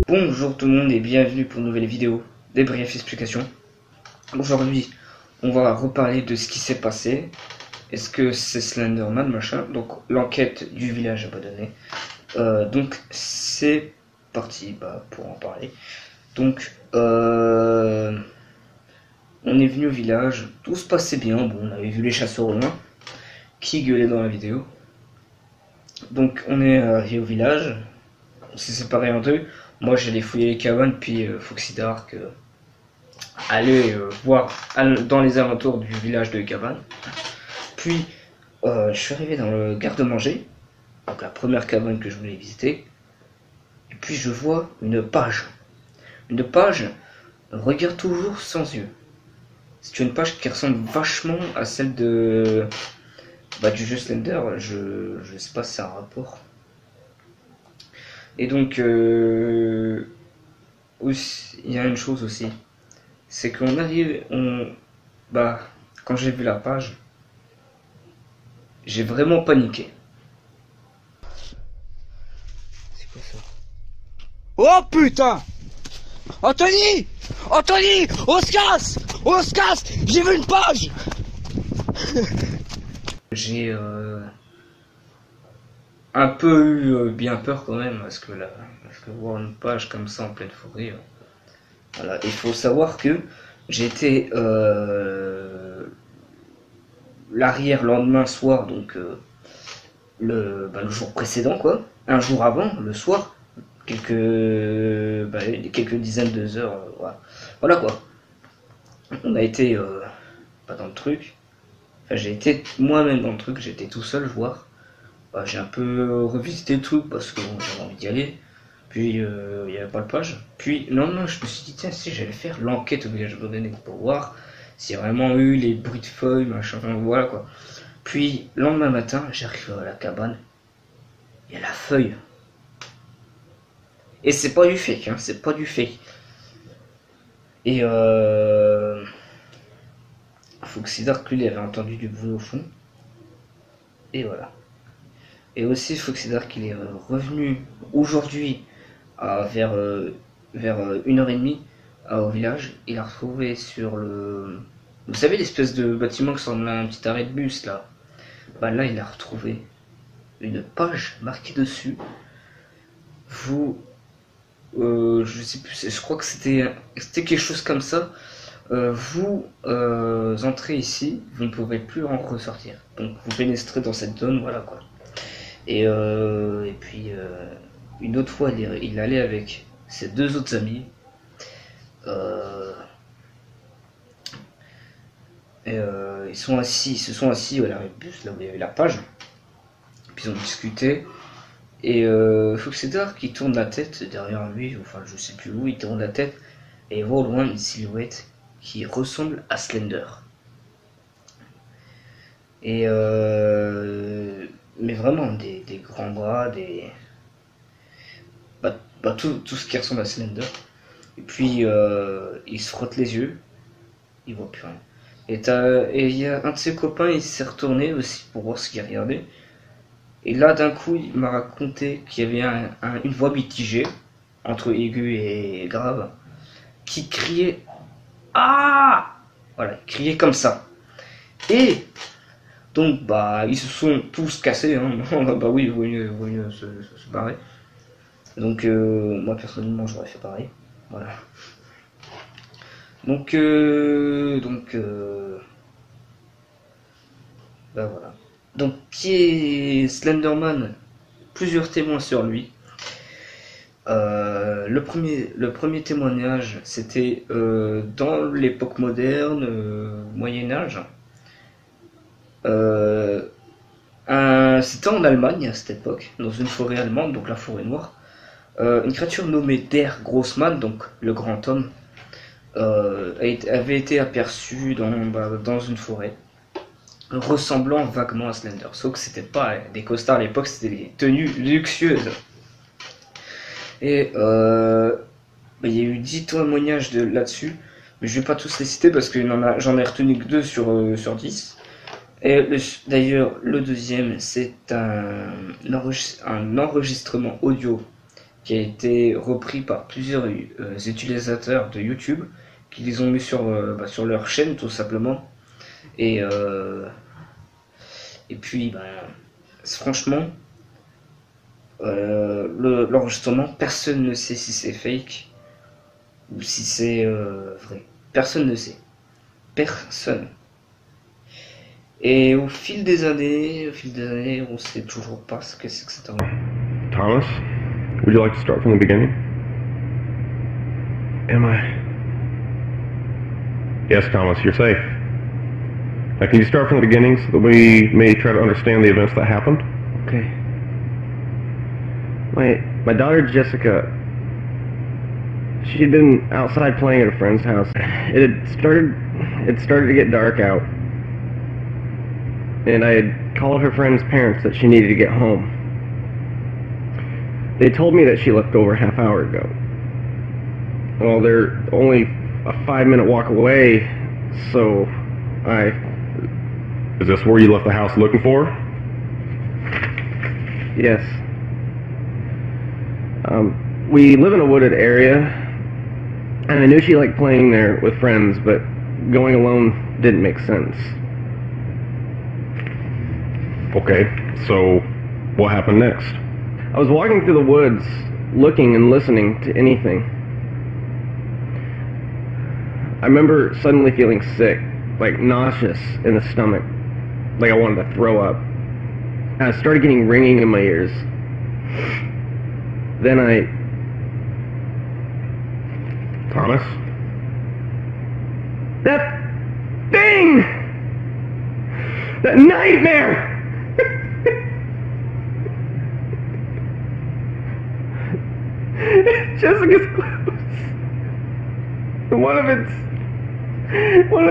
Bonjour tout le monde et bienvenue pour une nouvelle vidéo des brèves explications. Aujourd'hui, on va reparler de ce qui s'est passé. Est-ce que c'est Slenderman, machin? Donc, l'enquête du village abandonné. Donc, c'est parti pour en parler. Donc, on est venu au village, tout se passait bien. Bon, on avait vu les chasseurs au loin qui gueulaient dans la vidéo. Donc, on est arrivé au village, on s'est séparés en deux. Moi j'allais fouiller les cabanes, puis Foxy Dark allait voir dans les alentours du village de cabane. Puis je suis arrivé dans le garde-manger, donc la première cabane que je voulais visiter. Et puis je vois une page. Une page, regarde toujours sans yeux. C'est une page qui ressemble vachement à celle de du jeu Slender. Je sais pas si c'est un rapport. Et donc, il y a une chose aussi, c'est qu'on arrive, quand j'ai vu la page, j'ai vraiment paniqué. C'est quoi ça? Oh putain! Anthony! Anthony! On se casse! On se casse! J'ai vu une page! J'ai un peu eu bien peur quand même, parce que voir une page comme ça en pleine forêt, voilà. Il faut savoir que j'étais l'arrière lendemain soir, donc le jour précédent, quoi, un jour avant, le soir, quelques dizaines de heures, voilà quoi. On a été pas dans le truc, enfin j'ai été moi-même dans le truc, j'étais tout seul voir. J'ai un peu revisité le truc parce que bon, j'avais envie d'y aller. Puis il n'y avait pas de page. Puis non, je me suis dit, tiens, si j'allais faire l'enquête au village abandonné pour voir s'il y a vraiment eu les bruits de feuilles, machin, voilà quoi. Puis le lendemain matin, j'arrive à la cabane, il y a la feuille. Et c'est pas du fake, hein, c'est pas du fake. Et Foxy Dark, lui, il avait entendu du bruit au fond. Et voilà. Et aussi Foxy Dark, il est revenu aujourd'hui vers 1h30 au village. Il a retrouvé sur le... Vous savez l'espèce de bâtiment qui ressemble à un petit arrêt de bus là? Là il a retrouvé une page marquée dessus. Vous... je sais plus, je crois que c'était quelque chose comme ça. Vous entrez ici, vous ne pouvez plus en ressortir. Donc vous pénétrez dans cette zone, voilà quoi. Et puis une autre fois, il allait avec ses deux autres amis. Ils se sont assis à l'arrêt de bus, là où il y avait la page. Puis ils ont discuté. Et Foxy Dark qui tourne la tête derrière lui, enfin je sais plus où, il tourne la tête et il voit au loin une silhouette qui ressemble à Slender. Et mais vraiment des grands bras, tout ce qui ressemble à Slender. Et puis il se frotte les yeux, il voit plus rien. Et il y a un de ses copains, il s'est retourné aussi pour voir ce qu'il regardait. Et là d'un coup il m'a raconté qu'il y avait une voix mitigée entre aigu et grave qui criait ah, voilà, il criait comme ça. Et donc ils se sont tous cassés, hein. Oui, il vaut mieux se barrer. Donc moi personnellement j'aurais fait pareil. Voilà. Donc voilà. Donc qui est Slenderman? Plusieurs témoins sur lui. Le premier témoignage, c'était dans l'époque moderne, Moyen-Âge. C'était en Allemagne à cette époque, dans une forêt allemande, donc la forêt noire. Une créature nommée Der Grossmann, donc le grand homme, avait été aperçue dans une forêt, ressemblant vaguement à Slender. Sauf que c'était pas des costards à l'époque, c'était des tenues luxueuses. Et il y a eu 10 témoignages là-dessus, mais je vais pas tous les citer parce que j'en ai retenu que 2 sur 10. Et d'ailleurs, le deuxième, c'est un enregistrement audio qui a été repris par plusieurs utilisateurs de YouTube qui les ont mis sur leur chaîne tout simplement. Et puis franchement, l'enregistrement, personne ne sait si c'est fake ou si c'est vrai. Personne ne sait. Personne. Et au fil des années, on sait toujours pas ce que c'est que cet enregistrement. Thomas, would you like to start from the beginning? Am I? Yes, Thomas, you're safe. Now, can you start from the beginning so that we may try to understand the events that happened? Okay. My daughter Jessica, she'd been outside playing at a friend's house. It started to get dark out, and I had called her friend's parents that she needed to get home. They told me that she left over a half hour ago. Well, they're only a 5-minute walk away, so Is this where you left the house looking for her? Yes. We live in a wooded area, and I knew she liked playing there with friends, but going alone didn't make sense. Okay, so what happened next? I was walking through the woods, looking and listening to anything. I remember suddenly feeling sick, like nauseous in the stomach, like I wanted to throw up. And I started getting ringing in my ears. Then Thomas? That thing! That nightmare! Jessica's clothes. One of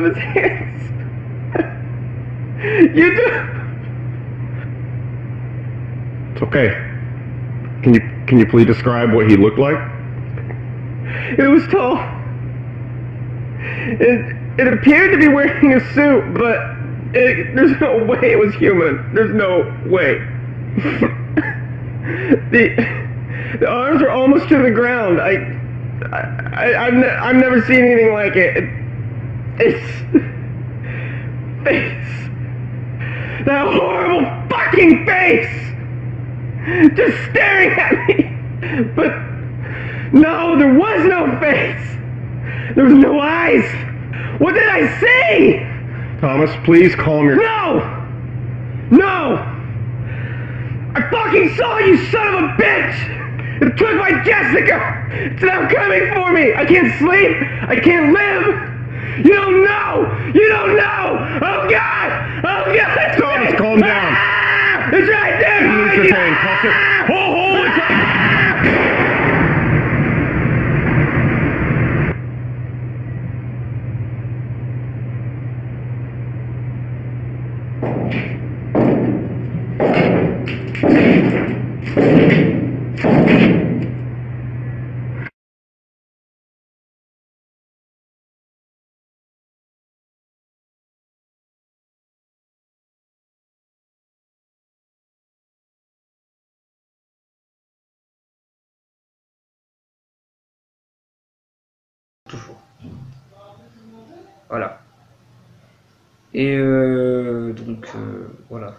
his hands. You do. It's okay. Can you please describe what he looked like? It was tall. It appeared to be wearing a suit, but there's no way it was human. There's no way. The arms are almost to the ground. I've never seen anything like it. It's face. That horrible fucking face! Just staring at me! But no, there was no face! There was no eyes! What did I see? Thomas, please calm your... No! No! I fucking saw you, son of a bitch! It took my Jessica! It's now coming for me! I can't sleep! I can't live! You don't know! You don't know! Oh God! Oh God! Thomas, calm down! Ah! It's right there! Mr. Tane, toss it. Holy Toujours. Voilà. Et voilà.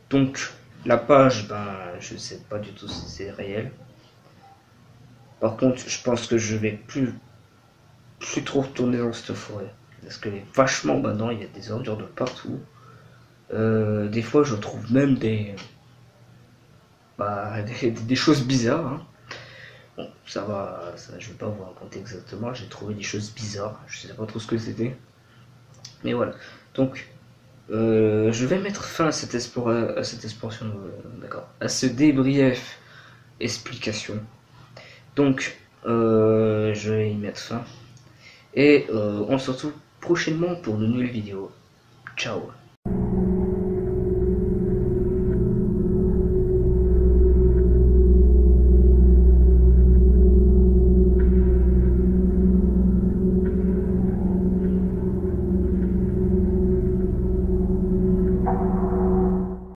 Donc la page, je sais pas du tout si c'est réel. Par contre, je pense que je vais plus trop retourner dans cette forêt. Parce que vachement maintenant, il y a des ordures de partout. Des fois, je trouve même des choses bizarres. Hein. Bon, ça va, je vais pas vous raconter exactement. J'ai trouvé des choses bizarres. Je sais pas trop ce que c'était. Mais voilà. Donc, je vais mettre fin à cette exploration, d'accord, à ce débrief explication. Donc, je vais y mettre fin. Et on se retrouve prochainement pour de nouvelles vidéos. Ciao.